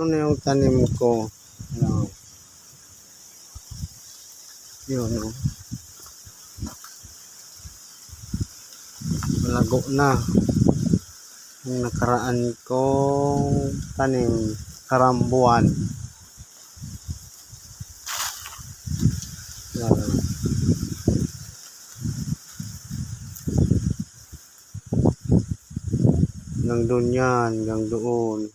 Ito na yung tanim ko. Ayan. Yun, no? Malago na. Yung nakaraan kong tanim, karambuan. Ayan. Hanggang doon yan, hanggang doon.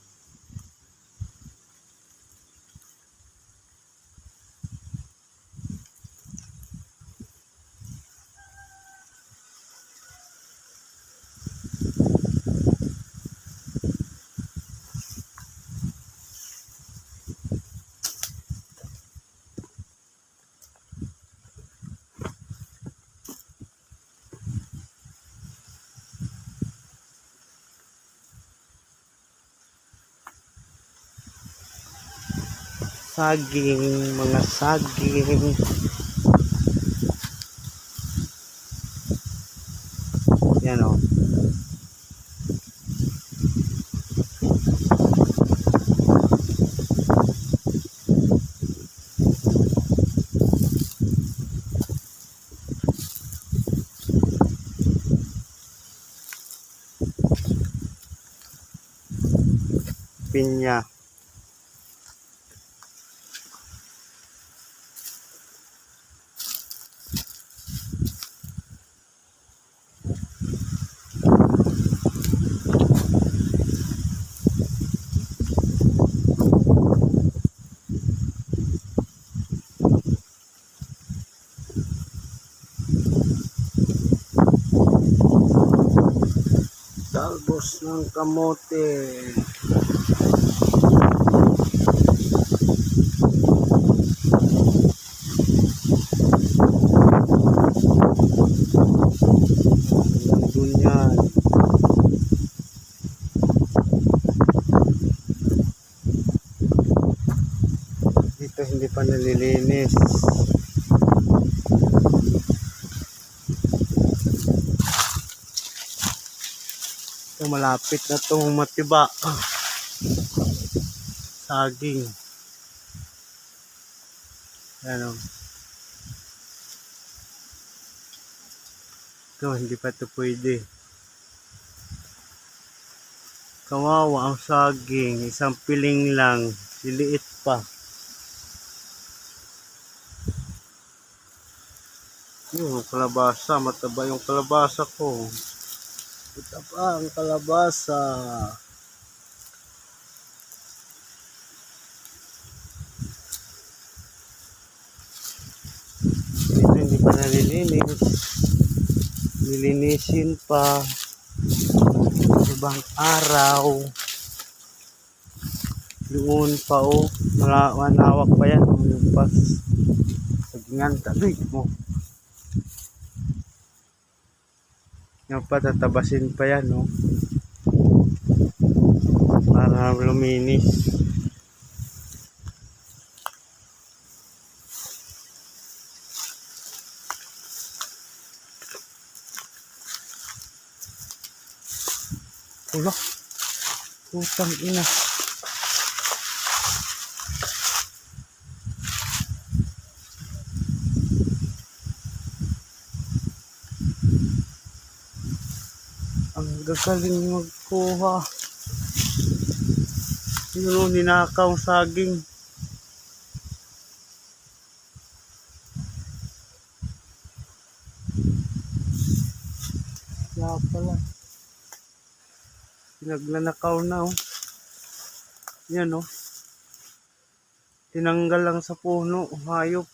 Saging, mga saging. Yan o. Pinya. Talbos ng kamote. Nandun yan. Dito hindi pa nalilinis. Ito malapit na itong matiba. Saging. Ano? Ito hindi pa ito pwede. Kawawa ang saging. Isang piling lang. Liliit pa. Yung kalabasa. Mataba yung kalabasa ko. Mataba ang kalabasa. Ito hindi pa nalilinis. Nilinisin pa. Ibang araw. Doon pa o. Manawak pa yan. Pas. Sagingan. Tabi mo. Yan pa. Tatabasin pa yan. No? Para luminis. Ulo. Putang ina. Ang gagaling magkuha. Yun, ninakaw saging. Wala pala. Pinagnanakaw na oh. Yan oh. Tinanggal lang sa puno. Hayop.